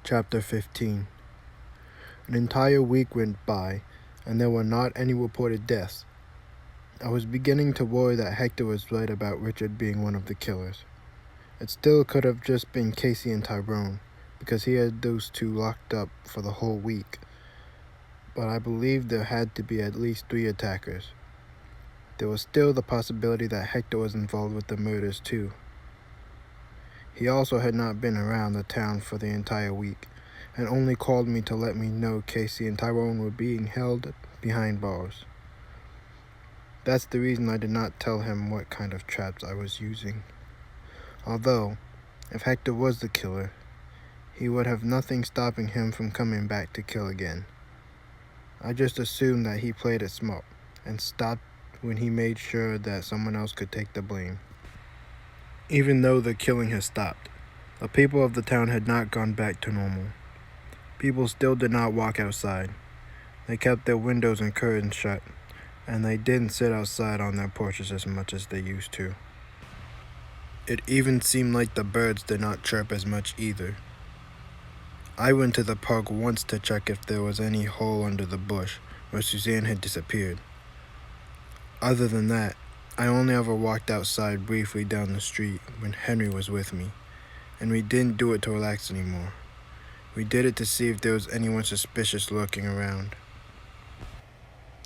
Chapter 15. An entire week went by, and there were not any reported deaths. I was beginning to worry that Hector was right about Richard being one of the killers. It still could have just been Casey and Tyrone, because he had those two locked up for the whole week. But I believed there had to be at least 3 attackers. There was still the possibility that Hector was involved with the murders too. He also had not been around the town for the entire week, and only called me to let me know Casey and Tyrone were being held behind bars. That's the reason I did not tell him what kind of traps I was using. Although, if Hector was the killer, he would have nothing stopping him from coming back to kill again. I just assumed that he played it smart and stopped when he made sure that someone else could take the blame. Even though the killing had stopped, the people of the town had not gone back to normal. People still did not walk outside. They kept their windows and curtains shut, and they didn't sit outside on their porches as much as they used to. It even seemed like the birds did not chirp as much either. I went to the park once to check if there was any hole under the bush where Suzanne had disappeared. Other than that, I only ever walked outside briefly down the street when Henry was with me, and we didn't do it to relax anymore. We did it to see if there was anyone suspicious lurking around.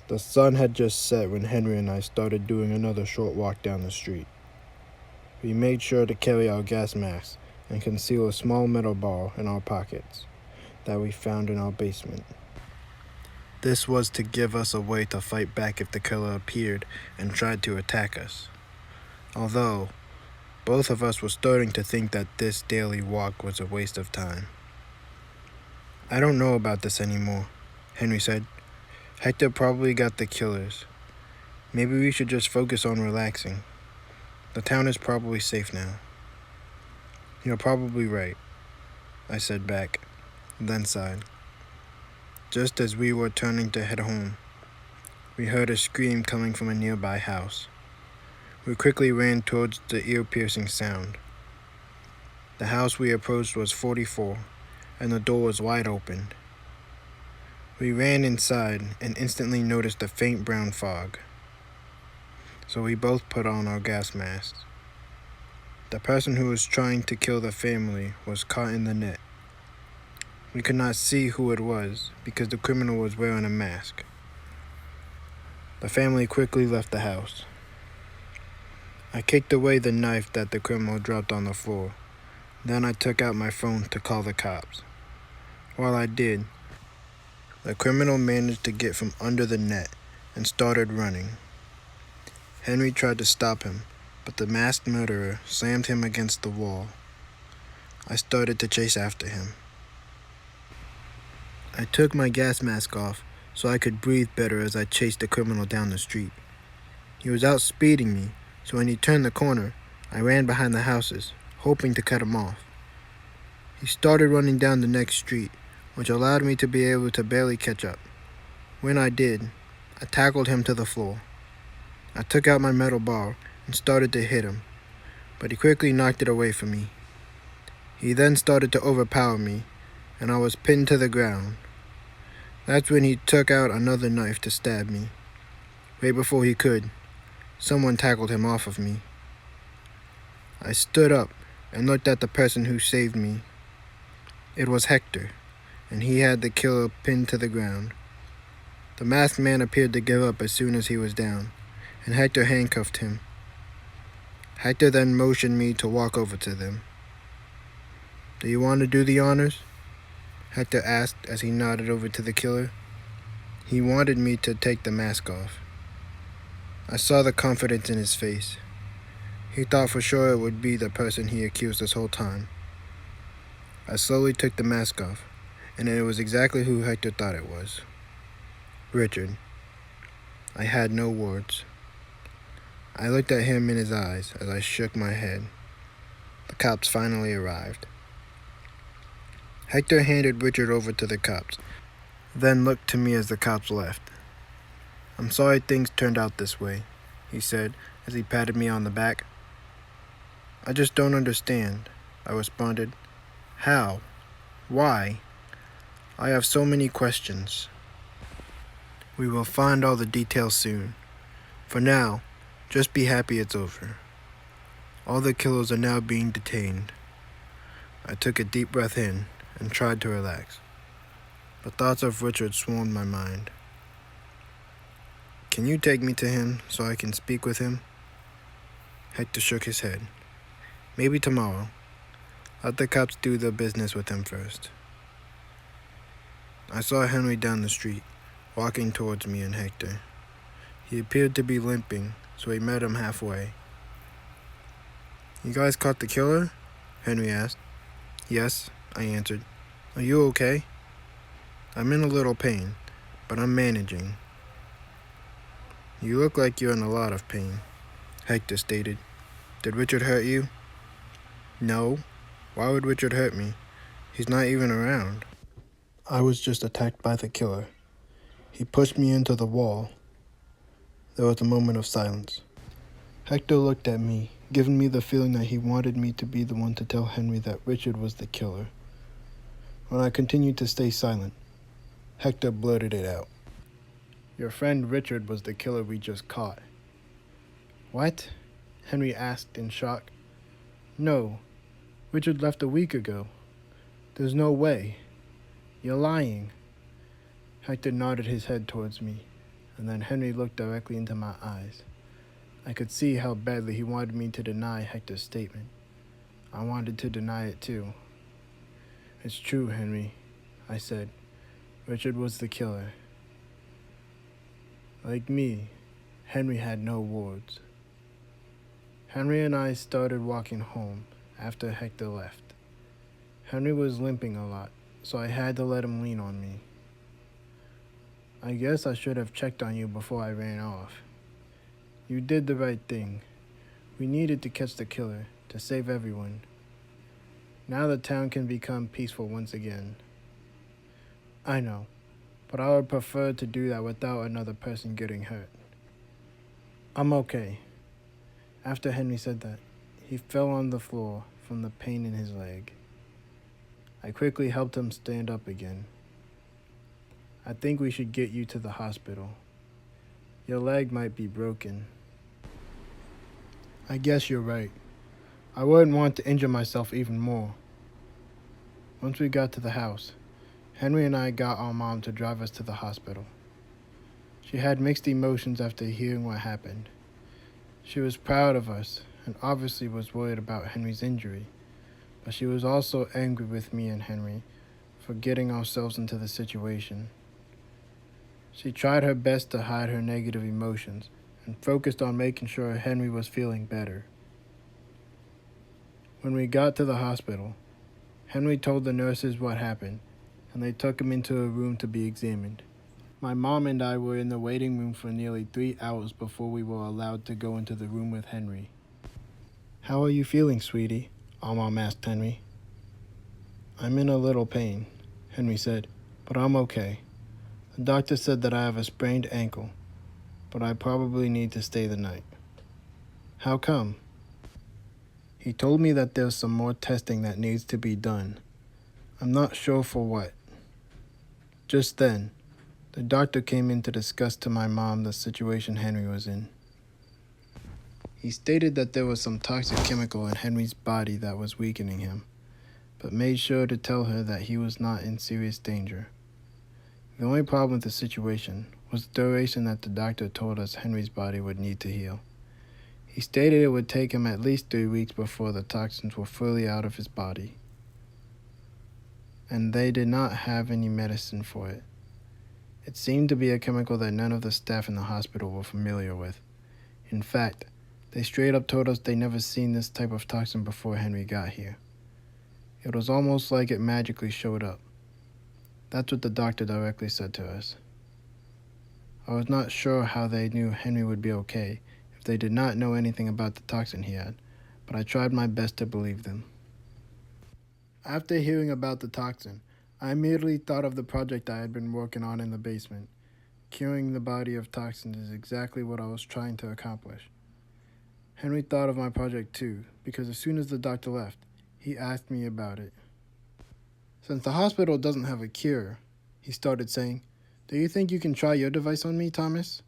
The sun had just set when Henry and I started doing another short walk down the street. We made sure to carry our gas masks and conceal a small metal ball in our pockets that we found in our basement. This was to give us a way to fight back if the killer appeared and tried to attack us. Although, both of us were starting to think that this daily walk was a waste of time. "I don't know about this anymore," Henry said. "Hector probably got the killers. Maybe we should just focus on relaxing. The town is probably safe now." "You're probably right," I said back, then sighed. Just as we were turning to head home, we heard a scream coming from a nearby house. We quickly ran towards the ear-piercing sound. The house we approached was 44, and the door was wide open. We ran inside and instantly noticed a faint brown fog. So we both put on our gas masks. The person who was trying to kill the family was caught in the net. We could not see who it was because the criminal was wearing a mask. The family quickly left the house. I kicked away the knife that the criminal dropped on the floor. Then I took out my phone to call the cops. While I did, the criminal managed to get from under the net and started running. Henry tried to stop him, but the masked murderer slammed him against the wall. I started to chase after him. I took my gas mask off so I could breathe better as I chased the criminal down the street. He was outspeeding me, so when he turned the corner, I ran behind the houses, hoping to cut him off. He started running down the next street, which allowed me to be able to barely catch up. When I did, I tackled him to the floor. I took out my metal bar and started to hit him, but he quickly knocked it away from me. He then started to overpower me, and I was pinned to the ground. That's when he took out another knife to stab me. Right before he could, someone tackled him off of me. I stood up and looked at the person who saved me. It was Hector, and he had the killer pinned to the ground. The masked man appeared to give up as soon as he was down, and Hector handcuffed him. Hector then motioned me to walk over to them. "Do you want to do the honors?" Hector asked as he nodded over to the killer. He wanted me to take the mask off. I saw the confidence in his face. He thought for sure it would be the person he accused this whole time. I slowly took the mask off, and it was exactly who Hector thought it was. Richard. I had no words. I looked at him in his eyes as I shook my head. The cops finally arrived. Hector handed Richard over to the cops, then looked to me as the cops left. "I'm sorry things turned out this way," he said as he patted me on the back. "I just don't understand," I responded. "How? Why? I have so many questions. We will find all the details soon. For now, just be happy it's over. All the killers are now being detained. I took a deep breath in and tried to relax. The thoughts of Richard swarmed my mind. Can you take me to him so I can speak with him? Hector shook his head. Maybe tomorrow. Let the cops do their business with him first. I saw Henry down the street, walking towards me and Hector. He appeared to be limping, so we met him halfway. You guys caught the killer? Henry asked. Yes, I answered. Are you okay? I'm in a little pain, but I'm managing. You look like you're in a lot of pain, Hector stated. Did Richard hurt you? No. Why would Richard hurt me? He's not even around. I was just attacked by the killer. He pushed me into the wall. There was a moment of silence. Hector looked at me, giving me the feeling that he wanted me to be the one to tell Henry that Richard was the killer. When I continued to stay silent, Hector blurted it out. Your friend Richard was the killer we just caught. What? Henry asked in shock. No, Richard left a week ago. There's no way. You're lying. Hector nodded his head towards me, and then Henry looked directly into my eyes. I could see how badly he wanted me to deny Hector's statement. I wanted to deny it too. It's true, Henry, I said. Richard was the killer. Like me, Henry had no words. Henry and I started walking home after Hector left. Henry was limping a lot, so I had to let him lean on me. I guess I should have checked on you before I ran off. You did the right thing. We needed to catch the killer, to save everyone. Now the town can become peaceful once again. I know, but I would prefer to do that without another person getting hurt. I'm okay. After Henry said that, he fell on the floor from the pain in his leg. I quickly helped him stand up again. I think we should get you to the hospital. Your leg might be broken. I guess you're right. I wouldn't want to injure myself even more. Once we got to the house, Henry and I got our mom to drive us to the hospital. She had mixed emotions after hearing what happened. She was proud of us and obviously was worried about Henry's injury, but she was also angry with me and Henry for getting ourselves into the situation. She tried her best to hide her negative emotions and focused on making sure Henry was feeling better. When we got to the hospital, Henry told the nurses what happened, and they took him into a room to be examined. My mom and I were in the waiting room for nearly 3 hours before we were allowed to go into the room with Henry. How are you feeling, sweetie? Our mom asked Henry. I'm in a little pain, Henry said, but I'm okay. The doctor said that I have a sprained ankle, but I probably need to stay the night. How come? He told me that there's some more testing that needs to be done. I'm not sure for what. Just then, the doctor came in to discuss to my mom the situation Henry was in. He stated that there was some toxic chemical in Henry's body that was weakening him, but made sure to tell her that he was not in serious danger. The only problem with the situation was the duration that the doctor told us Henry's body would need to heal. He stated it would take him at least 3 weeks before the toxins were fully out of his body, and they did not have any medicine for it. It seemed to be a chemical that none of the staff in the hospital were familiar with. In fact, they straight up told us they never seen this type of toxin before Henry got here. It was almost like it magically showed up. That's what the doctor directly said to us. I was not sure how they knew Henry would be okay if they did not know anything about the toxin he had, but I tried my best to believe them. After hearing about the toxin, I immediately thought of the project I had been working on in the basement. Curing the body of toxins is exactly what I was trying to accomplish. Henry thought of my project too, because as soon as the doctor left, he asked me about it. Since the hospital doesn't have a cure, he started saying, do you think you can try your device on me, Thomas?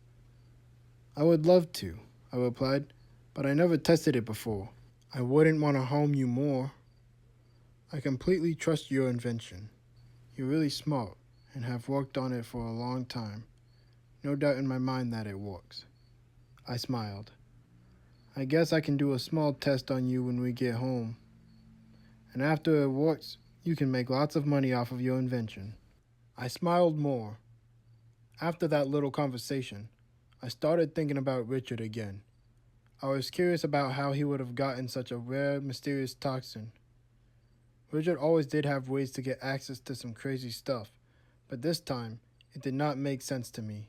I would love to, I replied, but I never tested it before. I wouldn't want to harm you more. I completely trust your invention. You're really smart and have worked on it for a long time. No doubt in my mind that it works. I smiled. I guess I can do a small test on you when we get home. And after it works, you can make lots of money off of your invention. I smiled more. After that little conversation, I started thinking about Richard again. I was curious about how he would have gotten such a rare, mysterious toxin. Richard always did have ways to get access to some crazy stuff, but this time, it did not make sense to me.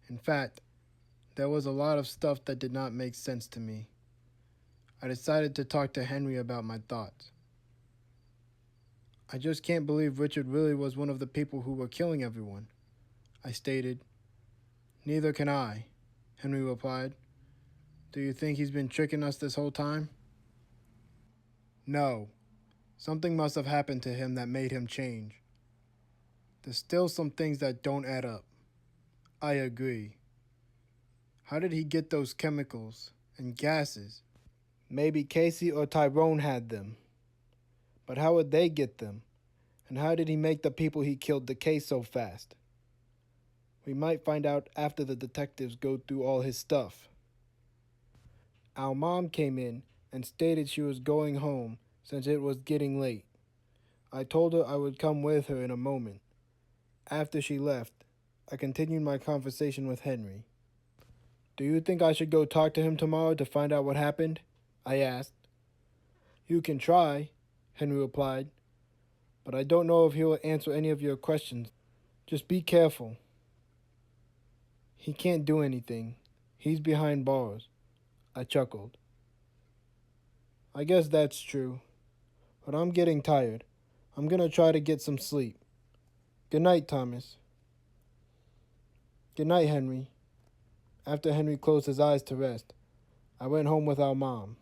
In fact, there was a lot of stuff that did not make sense to me. I decided to talk to Henry about my thoughts. I just can't believe Richard really was one of the people who were killing everyone, I stated. Neither can I, Henry replied. Do you think he's been tricking us this whole time? No. Something must have happened to him that made him change. There's still some things that don't add up. I agree. How did he get those chemicals and gases? Maybe Casey or Tyrone had them. But how would they get them? And how did he make the people he killed decay so fast? We might find out after the detectives go through all his stuff. Our mom came in and stated she was going home since it was getting late. I told her I would come with her in a moment. After she left, I continued my conversation with Henry. Do you think I should go talk to him tomorrow to find out what happened? I asked. You can try, Henry replied, but I don't know if he will answer any of your questions. Just be careful. He can't do anything. He's behind bars. I chuckled. I guess that's true, but I'm getting tired. I'm gonna try to get some sleep. Good night, Thomas. Good night, Henry. After Henry closed his eyes to rest, I went home with our mom.